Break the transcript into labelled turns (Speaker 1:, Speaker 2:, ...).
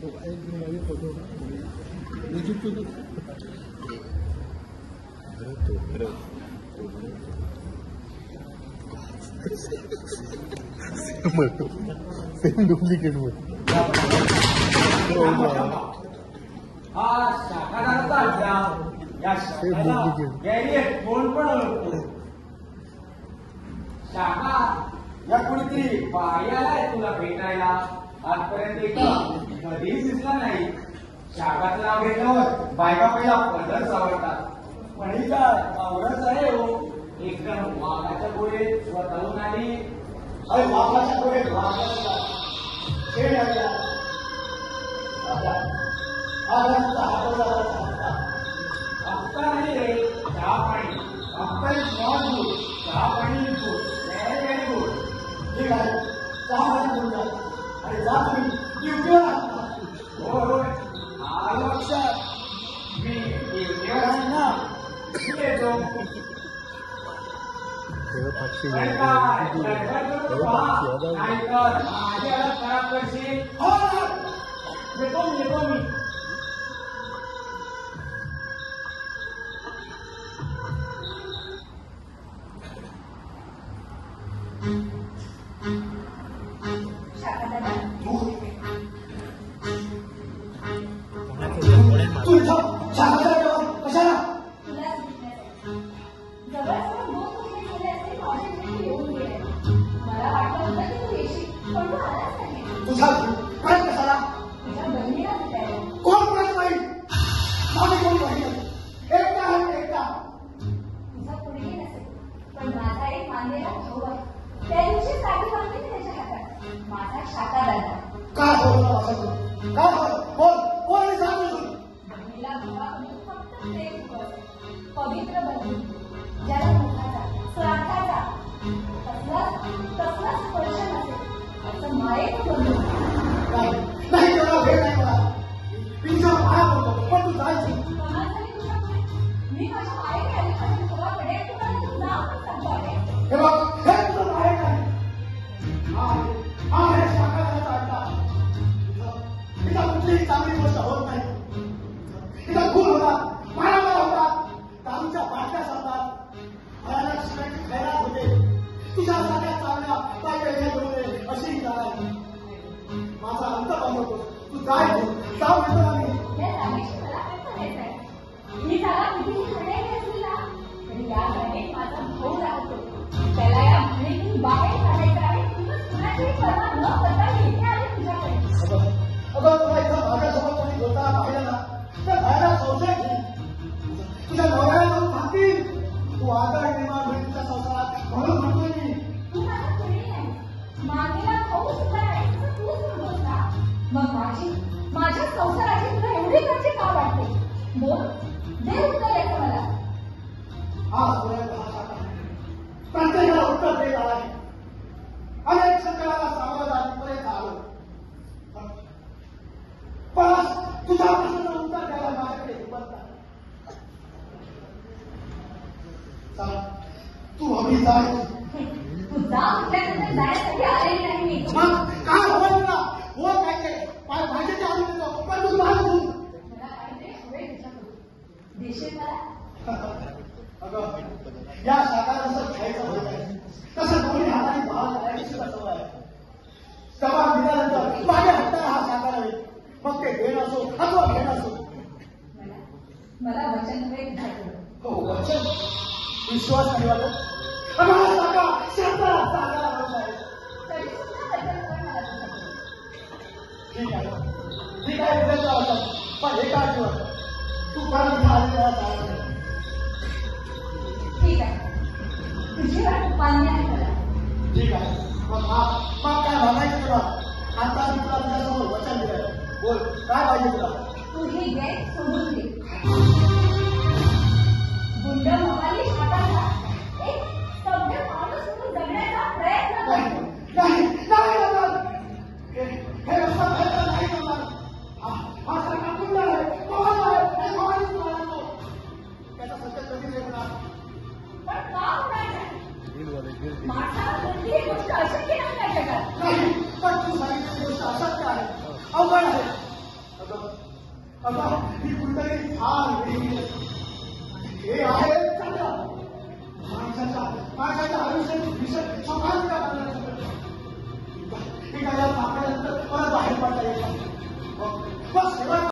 Speaker 1: Photo same duplicate
Speaker 2: शाखा या कुणीतरी बायाला तुला भेटायला आजपर्यंत कधीच दिसला नाही. शाखाचं नाव घेतल्यावर बायका पहिला पदर सावरतात. पण ही काय आवडच आहे हो. एकदम वाघाच्या गोळे स्वतःहून आली. अरे वाघाच्या गोळे वाघाचा खेळ आला. हप्ता नाही रे चहा पाणी. हप्ता इज नॉट गुड. चहा पाणी is good. Very very good. ठीक आहे चहा पाणी घेऊन जा. अरे जा तुम्ही ड्युटीवर असता. होय आलं लक्षात. मी ड्युटीवर आहे ना. येतो नाहीतर माझ्या खराब करशील. हो येतो मी.
Speaker 3: पवित्र बंधू ज्याला मुखाचा स्वार्थाचा कसला स्पर्श नसेल असं मायेचं बंधू.
Speaker 2: नाही मला भेट नाही. मला तुझ्या पाया पडतो पण तू जायची.
Speaker 3: मी माझ्या मायेने आधीपासून तुझ्याकडे तुला नाव सांगतो आहे.
Speaker 2: हे बघ हे तुझं माये काय हा हे शाखाचा अड्डा. तिला कुठलीही चांगली गोष्ट होत नाही. तिला खून होतात मारामार होतात. दारूच्या बाटल्या सांगतात. भयानक शिकायची खैरात होते. तुझ्या सगळ्या चांगल्या बायका होते अशी काय माझा अंत बनवतो. तू जाय जाऊ देतो आम्ही.
Speaker 3: या जागेशी मला काय करायचं आहे. मी त्याला कितीही म्हणे घेतली ना तरी या घरात माझा भाऊ राहतो. त्याला या म्हणीतून बाहेर काढायचं आहे. तुझं कुणाचीही पर्वा न करता मी इथे आले तुझ्याकडे.
Speaker 2: अगं तुला इथं माझ्यासोबत कोणी बोलता पाहिलं ना तर बाहेर संशय घे. तुझ्या नवऱ्याला जाऊन सांगतील तू आजार निर्माण होईल तुझ्या संसारात म्हणून म्हणतोय मी.
Speaker 3: तू माझा कुणी नाही. मागेला भाऊ सुद्धा नाही तूच म्हणतोस ना. मग माझ्या संसाराची तुला एवढी कशी का वाटते. बोल दे उत्तर याचं मला.
Speaker 2: हा शाखा प्रत्येकाला उत्तर देत आला आहे. अनेक संकटाला सामोरं जाण्यापर्यंत आलो. पण तुझ्या प्रश्नाचं उत्तर द्यायला माझ्याकडे हिंमत नाही. तू हवी जाय.
Speaker 3: तू जा म्हटल्यानंतर जाण्यासाठी आलेली नाही मी.
Speaker 2: मग काय हवंय तुला बोल काय ते भाषेच्या आधी देतो पण तू माझं बोल.
Speaker 3: मला काहीतरी हवे तुझ्याकडून. देशील मला.
Speaker 2: अगं या शाखाला जसं खायचं होत आहे तसं दोन्ही हाताने भाव करायची सुद्धा सवय आहे. जबाब दिल्यानंतर माझ्या हाताला हा शाखा नव्हे. मग ते घेण असो अथवा घेण असो.
Speaker 3: मला वचन हवे तुझ्याकडून.
Speaker 2: हो वचन विश्वास नाही वाटत. अगं हा शाखा शाखाला सांगायला होत आहे.
Speaker 3: तरी सुद्धा वचन हवे मला तुझ्याकडून.
Speaker 2: ठीक आहे तुझ्या वचन. पण एका दिवस तू परत घ्या आलेला जायचं.
Speaker 3: ठीक आहे तुझी वाट मान्य आहे मला.
Speaker 2: ठीक आहे मग काय म्हणायचं तुला. आता मी तुला तुझ्यासमोर वचन दिलंय. बोल काय पाहिजे तुला.
Speaker 3: तू ही गैर सोडून दे. गुंड मवाली हाताला एक सभ्य माणूस म्हणून जगण्याचा प्रयत्न कर.
Speaker 2: नाही हे रस्ता प्रयत्न नाही करणार. हा सरकार गुंड आहे कोण आहे हे कोणानेच मला नको. त्याचा सत्य कधीच येणार.
Speaker 3: पण का होणार नाही. माणसाला कोणतीही गोष्ट अशक्य नाही त्या जगात.
Speaker 2: नाही पण तू सांगितलेली गोष्ट अशक्य आहे. अवघड आहे.
Speaker 1: आता ही कुठेतरी फार वेगळी आहे. हे आहे चांगलं.